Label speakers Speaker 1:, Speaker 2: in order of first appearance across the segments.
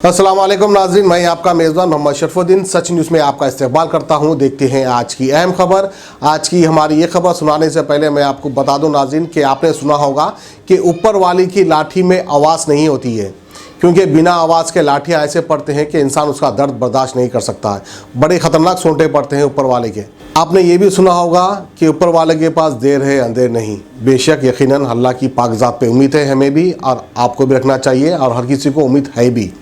Speaker 1: अस्सलाम वालेकुम नाज़रीन, मैं आपका मेज़बान मोहम्मद शरफुद्दीन सच न्यूज़ में आपका इस्तकबाल करता हूं। देखते हैं आज की अहम खबर। आज की हमारी ये खबर सुनाने से पहले मैं आपको बता दूं नाज़रीन कि आपने सुना होगा कि ऊपर वाली की लाठी में आवाज़ नहीं होती है, क्योंकि बिना आवाज़ के लाठियाँ ऐसे पड़ते हैं कि इंसान उसका दर्द बर्दाश्त नहीं कर सकता है। बड़े ख़तरनाक सोंटे पड़ते हैं ऊपर वाले के। आपने ये भी सुना होगा कि ऊपर वाले के पास देर है अंधेर नहीं। बेशक यकीनन अल्लाह की पाकज़ात पे उम्मीद है हमें भी, और आपको भी रखना चाहिए, और हर किसी को उम्मीद है भी।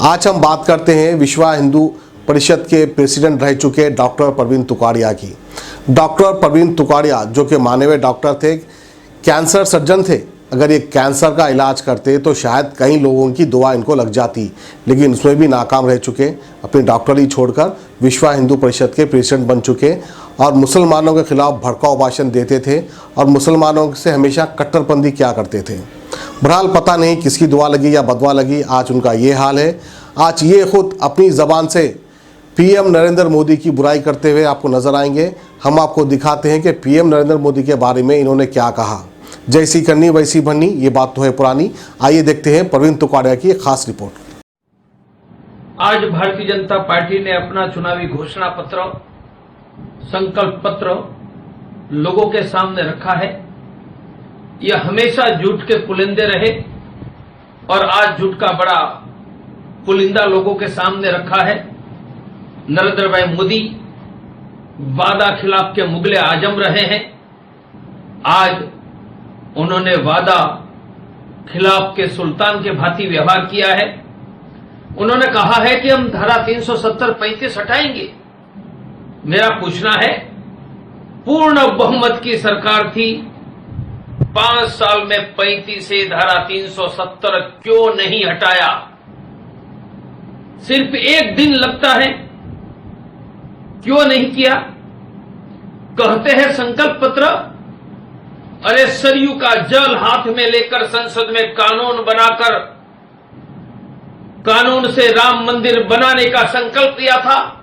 Speaker 1: आज हम बात करते हैं विश्व हिंदू परिषद के प्रेसिडेंट रह चुके डॉक्टर प्रवीण तुकाड़िया की। डॉक्टर प्रवीण तुकाड़िया जो कि माने हुए डॉक्टर थे, कैंसर सर्जन थे। अगर ये कैंसर का इलाज करते तो शायद कई लोगों की दुआ इनको लग जाती, लेकिन उसमें भी नाकाम रह चुके। अपनी डॉक्टरी छोड़कर विश्व हिंदू परिषद के प्रेसिडेंट बन चुके और मुसलमानों के खिलाफ भड़काऊ भाषण देते थे और मुसलमानों से हमेशा कट्टरपंथी क्या करते थे। बहरहाल पता नहीं किसकी दुआ लगी या बदवा लगी, आज उनका ये हाल है। आज ये खुद अपनी ज़बान से पीएम नरेंद्र मोदी की बुराई करते हुए आपको नजर आएंगे। हम आपको दिखाते हैं कि पीएम नरेंद्र मोदी के बारे में इन्होंने क्या कहा। जैसी करनी वैसी बननी, ये बात तो है पुरानी। आइए देखते हैं प्रवीण तुकाड़िया की एक खास रिपोर्ट।
Speaker 2: आज भारतीय जनता पार्टी ने अपना चुनावी घोषणा पत्र, संकल्प पत्र लोगों के सामने रखा है। यह हमेशा झूठ के पुलिंदे रहे और आज झूठ का बड़ा पुलिंदा लोगों के सामने रखा है। नरेंद्र भाई मोदी वादा खिलाफ के मुगले आजम रहे हैं। आज उन्होंने वादा खिलाफ के सुल्तान के भांति व्यवहार किया है। उन्होंने कहा है कि हम धारा 370-35 हटाएंगे। मेरा पूछना है, पूर्ण बहुमत की सरकार थी, 5 साल में 35 से धारा 370 क्यों नहीं हटाया? सिर्फ एक दिन लगता है, क्यों नहीं किया? कहते हैं संकल्प पत्र, अरे सरयू का जल हाथ में लेकर संसद में कानून बनाकर कानून से राम मंदिर बनाने का संकल्प लिया था।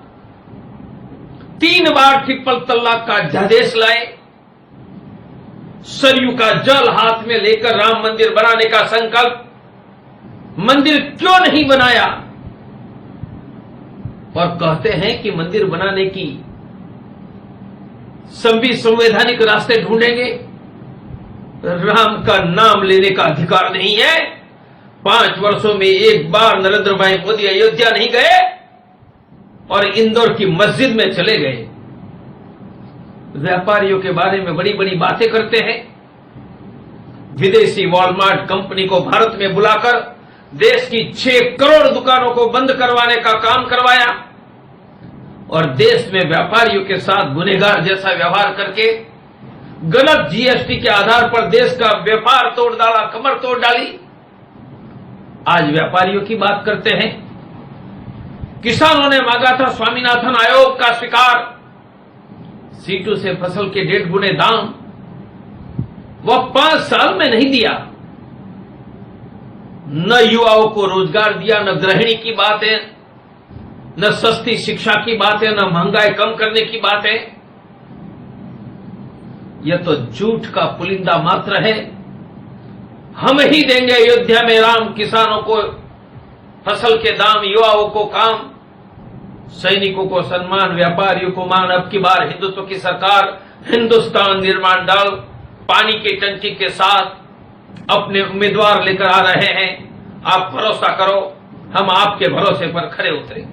Speaker 2: 3 बार ट्रिपल तलाक का अध्यादेश लाए। सरयू का जल हाथ में लेकर राम मंदिर बनाने का संकल्प, मंदिर क्यों नहीं बनाया? और कहते हैं कि मंदिर बनाने की सभी संवैधानिक रास्ते ढूंढेंगे। राम का नाम लेने का अधिकार नहीं है। 5 वर्षों में एक बार नरेंद्र भाई मोदी अयोध्या नहीं गए और इंदौर की मस्जिद में चले गए। व्यापारियों के बारे में बड़ी बड़ी बातें करते हैं। विदेशी वॉलमार्ट कंपनी को भारत में बुलाकर देश की 6 करोड़ दुकानों को बंद करवाने का काम करवाया और देश में व्यापारियों के साथ गुनहगार जैसा व्यवहार करके गलत जीएसटी के आधार पर देश का व्यापार तोड़ डाला, कमर तोड़ डाली। आज व्यापारियों की बात करते हैं। किसानों ने मांगा था स्वामीनाथन आयोग का स्वीकार, सीटू से फसल के 1.5 गुने दाम, वह 5 साल में नहीं दिया। न युवाओं को रोजगार दिया, न गृहिणी की बात है, न सस्ती शिक्षा की बात है, न महंगाई कम करने की बात है। यह तो झूठ का पुलिंदा मात्र है। हम ही देंगे अयोध्या में राम, किसानों को फसल के दाम, युवाओं को काम, सैनिकों को सम्मान, व्यापारियों को मान। अब की बार हिंदुत्व की सरकार हिंदुस्तान निर्माण दल पानी की टंकी के साथ अपने उम्मीदवार लेकर आ रहे हैं। आप भरोसा करो, हम आपके भरोसे पर खरे उतरे।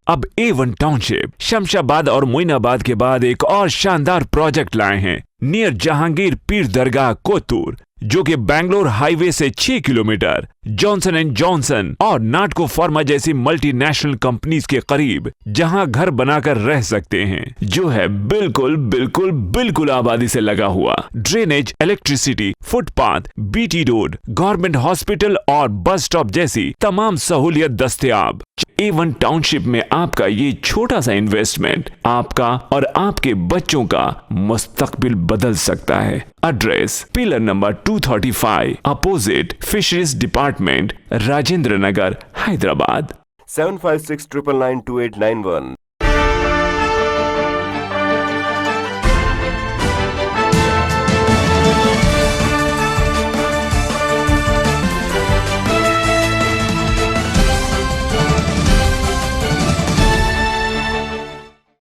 Speaker 3: अब A1 टाउनशिप शमशाबाद और मोइनाबाद के बाद एक और शानदार प्रोजेक्ट लाए हैं नियर जहांगीर पीर दरगाह कोतूर, जो कि बैंगलोर हाईवे से 6 किलोमीटर जॉनसन एंड जॉनसन और नाटको फार्मा जैसी मल्टीनेशनल कंपनीज के करीब, जहां घर बनाकर रह सकते हैं, जो है बिल्कुल बिल्कुल बिल्कुल आबादी से लगा हुआ। Drainage, electricity, footpath, BT road, government hospital और बस स्टॉप जैसी तमाम सहूलियत दस्तयाब। A1 टाउनशिप में आपका ये छोटा सा इन्वेस्टमेंट आपका और आपके बच्चों का मुस्तकबिल बदल सकता है। Address pillar number 235 opposite fisheries department, Rajendra Nagar, Hyderabad.
Speaker 4: 7569928891